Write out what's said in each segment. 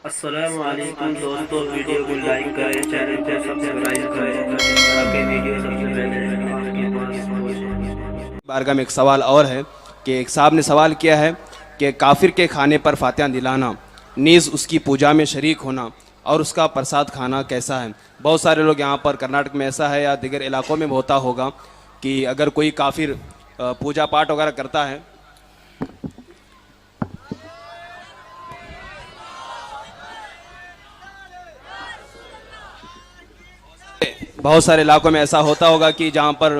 السلام علیکم دوستو، ویڈیو کو لائک کریں، چینل کو سبسکرائب کریں تاکہ ویڈیو سب سے پہلے آپ کے پاس پہنچے۔ بارگاہ میں ایک سوال اور ہے کہ ایک صاحب نے سوال کیا ہے کہ کافر کے کھانے پر فاتحہ دلانا نیز اس کی پوجا میں شریک ہونا اور اس کا پرساد کھانا کیسا ہے؟ بہت سارے لوگ یہاں پر کرناٹک میں ایسا ہے یا دیگر علاقوں میں ہوتا ہوگا کہ اگر کوئی کافر پوجا پاٹ وغیرہ کرتا ہے، بہت سارے علاقوں میں ایسا ہوتا ہوگا کہ جہاں پر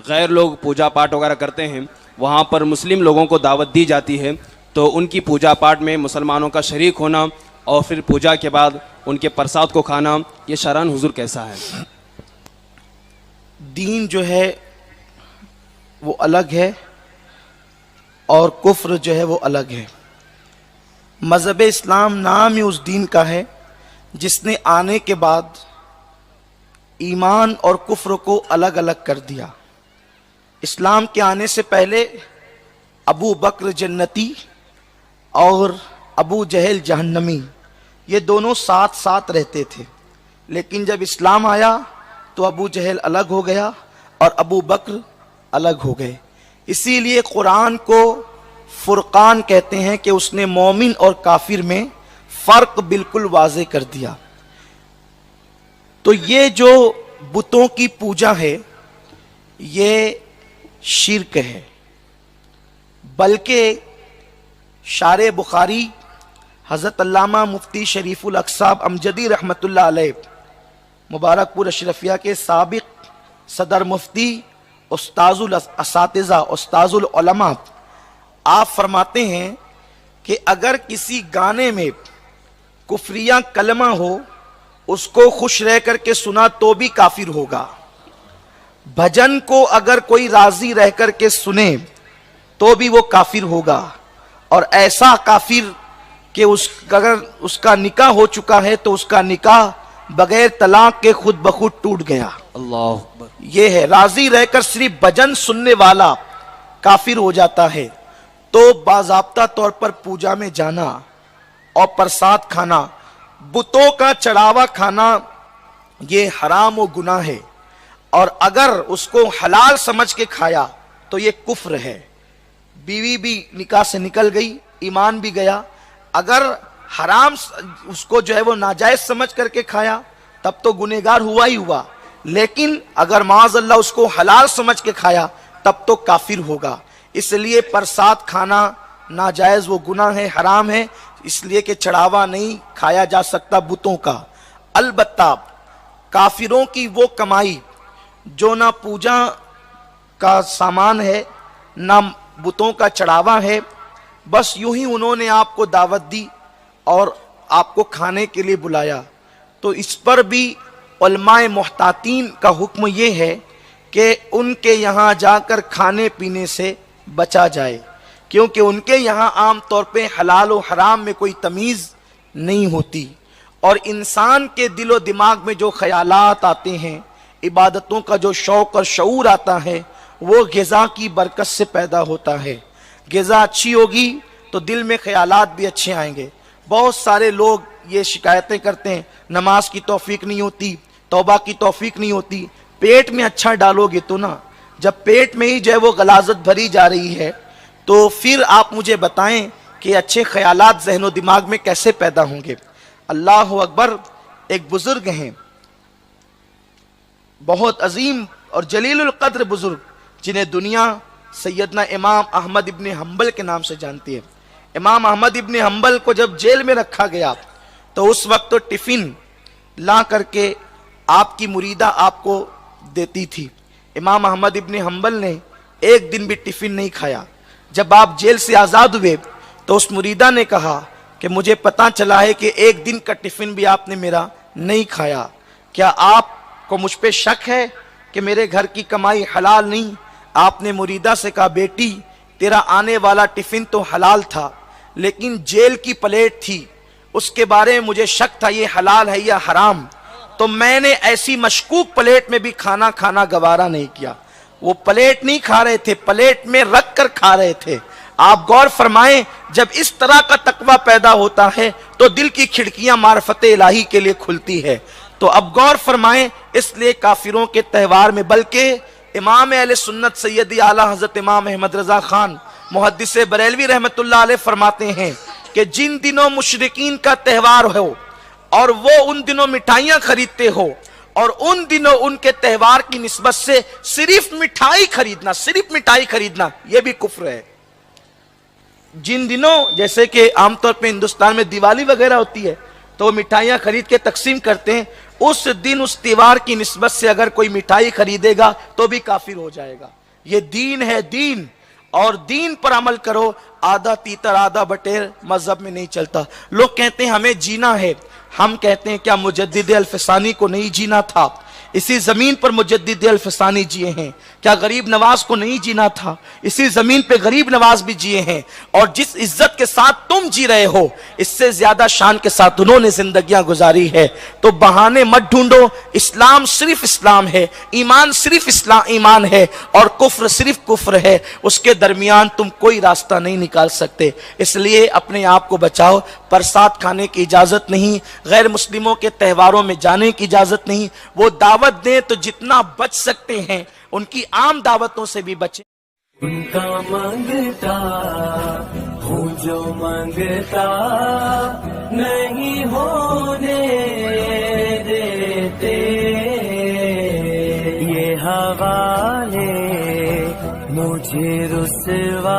غیر لوگ پوجا پاٹ وغیرہ کرتے ہیں وہاں پر مسلم لوگوں کو دعوت دی جاتی ہے، تو ان کی پوجا پاٹ میں مسلمانوں کا شریک ہونا اور پھر پوجا کے بعد ان کے پرساد کو کھانا، یہ شرعاً حضور کیسا ہے؟ دین جو ہے وہ الگ ہے اور کفر جو ہے وہ الگ ہے۔ مذہب اسلام نام ہی اس دین کا ہے جس نے آنے کے بعد ایمان اور کفر کو الگ الگ کر دیا۔ اسلام کے آنے سے پہلے ابو بکر جنتی اور ابو جہل جہنمی، یہ دونوں ساتھ ساتھ رہتے تھے، لیکن جب اسلام آیا تو ابو جہل الگ ہو گیا اور ابو بکر الگ ہو گئے۔ اسی لیے قرآن کو فرقان کہتے ہیں کہ اس نے مومن اور کافر میں فرق بالکل واضح کر دیا۔ تو یہ جو بتوں کی پوجا ہے یہ شرک ہے، بلکہ شارح بخاری حضرت علامہ مفتی شریف الاقصاب امجدی رحمۃ اللہ علیہ، مبارک پور اشرفیہ کے سابق صدر مفتی، استاذ الاساتذہ، استاذ العلماء، آپ فرماتے ہیں کہ اگر کسی گانے میں کفریہ کلمہ ہو اس کو خوش رہ کر کے سنا تو بھی کافر ہوگا، بھجن کو اگر کوئی راضی رہ کر کے سنے تو بھی وہ کافر ہوگا، اور ایسا کافر کہ اگر اس کا نکاح ہو چکا ہے تو اس کا نکاح بغیر طلاق کے خود بخود ٹوٹ گیا۔ اللہ اکبر۔ یہ ہے راضی رہ کر صرف بھجن سننے والا کافر ہو جاتا ہے۔ تو باضابطہ طور پر پوجا میں جانا اور پرساد کھانا، بتوں کا چڑھاوا کھانا، یہ حرام و گناہ ہے، اور اگر اس کو حلال سمجھ کے کھایا تو یہ کفر ہے۔ بیوی بھی نکاح سے نکل گئی، ایمان بھی گیا۔ اگر حرام اس کو جو ہے وہ ناجائز سمجھ کر کے کھایا تب تو گنہگار ہوا ہی ہوا، لیکن اگر معاذ اللہ اس کو حلال سمجھ کے کھایا تب تو کافر ہوگا۔ اس لیے پرساد کھانا ناجائز، وہ گناہ ہے، حرام ہے، اس لیے کہ چڑھاوا نہیں کھایا جا سکتا بتوں کا۔ البتہ کافروں کی وہ کمائی جو نہ پوجا کا سامان ہے نہ بتوں کا چڑھاوا ہے، بس یوں ہی انہوں نے آپ کو دعوت دی اور آپ کو کھانے کے لیے بلایا، تو اس پر بھی علماء محتاطین کا حکم یہ ہے کہ ان کے یہاں جا کر کھانے پینے سے بچا جائے، کیونکہ ان کے یہاں عام طور پہ حلال و حرام میں کوئی تمیز نہیں ہوتی، اور انسان کے دل و دماغ میں جو خیالات آتے ہیں، عبادتوں کا جو شوق اور شعور آتا ہے، وہ غذا کی برکت سے پیدا ہوتا ہے۔ غذا اچھی ہوگی تو دل میں خیالات بھی اچھے آئیں گے۔ بہت سارے لوگ یہ شکایتیں کرتے ہیں، نماز کی توفیق نہیں ہوتی، توبہ کی توفیق نہیں ہوتی۔ پیٹ میں اچھا ڈالو گے تو نا، جب پیٹ میں ہی جو ہے وہ غلاظت بھری جا رہی ہے تو پھر آپ مجھے بتائیں کہ اچھے خیالات ذہن و دماغ میں کیسے پیدا ہوں گے؟ اللہ اکبر۔ ایک بزرگ ہیں، بہت عظیم اور جلیل القدر بزرگ، جنہیں دنیا سیدنا امام احمد ابن حنبل کے نام سے جانتی ہے۔ امام احمد ابن حنبل کو جب جیل میں رکھا گیا تو اس وقت تو ٹفن لا کر کے آپ کی مریدہ آپ کو دیتی تھی۔ امام احمد ابن حنبل نے ایک دن بھی ٹفن نہیں کھایا۔ جب آپ جیل سے آزاد ہوئے تو اس مریدہ نے کہا کہ مجھے پتا چلا ہے کہ ایک دن کا ٹفن بھی آپ نے میرا نہیں کھایا، کیا آپ کو مجھ پہ شک ہے کہ میرے گھر کی کمائی حلال نہیں؟ آپ نے مریدہ سے کہا بیٹی تیرا آنے والا ٹفن تو حلال تھا، لیکن جیل کی پلیٹ تھی، اس کے بارے میں مجھے شک تھا یہ حلال ہے یا حرام، تو میں نے ایسی مشکوک پلیٹ میں بھی کھانا گوارا نہیں کیا۔ وہ پلیٹ نہیں کھا رہے تھے، پلیٹ میں رکھ کر کھا رہے تھے۔ آپ غور فرمائیں جب اس طرح کا تقوی پیدا ہوتا ہے تو دل کی کھڑکیاں معرفت الہی کے لیے کھلتی ہے. تو اب غور فرمائیں، اس لیے کافروں کے تہوار میں، بلکہ امام اہل سنت سیدی اعلی حضرت امام احمد رضا خان محدث بریلوی رحمت اللہ علیہ فرماتے ہیں کہ جن دنوں مشرکین کا تہوار ہو اور وہ ان دنوں مٹھائیاں خریدتے ہو اور ان دنوں ان کے تہوار کی نسبت سے صرف مٹھائی خریدنا یہ بھی کفر ہے. جن دنوں جیسے کہ عام طور پہ ہندوستان میں دیوالی وغیرہ ہوتی ہے تو وہ مٹھائیاں خرید کے تقسیم کرتے ہیں، اس دن اس تہوار کی نسبت سے اگر کوئی مٹھائی خریدے گا تو بھی کافر ہو جائے گا. یہ دین ہے، دین، اور دین پر عمل کرو. آدھا تیتر آدھا بٹیر مذہب میں نہیں چلتا. لوگ کہتے ہیں ہمیں جینا ہے، ہم کہتے ہیں کیا مجدد الفسانی کو نہیں جینا تھا؟ اسی زمین پر مجدد الفسانی جیے ہیں. کیا غریب نواز کو نہیں جینا تھا؟ اسی زمین پہ غریب نواز بھی جیے ہیں. اور جس عزت کے ساتھ تم جی رہے ہو اس سے زیادہ شان کے ساتھ انہوں نے زندگیاں گزاری ہے. تو بہانے مت ڈھونڈو. اسلام صرف اسلام ہے، ایمان صرف ایمان ہے، اور کفر صرف کفر ہے. اس کے درمیان تم کوئی راستہ نہیں نکال سکتے. اس لیے اپنے آپ کو بچاؤ. پرساد کھانے کی اجازت نہیں، غیر مسلموں کے تہواروں میں جانے کی اجازت نہیں. وہ دعوت دیں تو جتنا بچ سکتے ہیں ان کی عام دعوتوں سے بھی بچیں. ان کا مانگتا ہوں جو مانگتا نہیں ہونے دیتے، یہ حوالے مجھے رسوا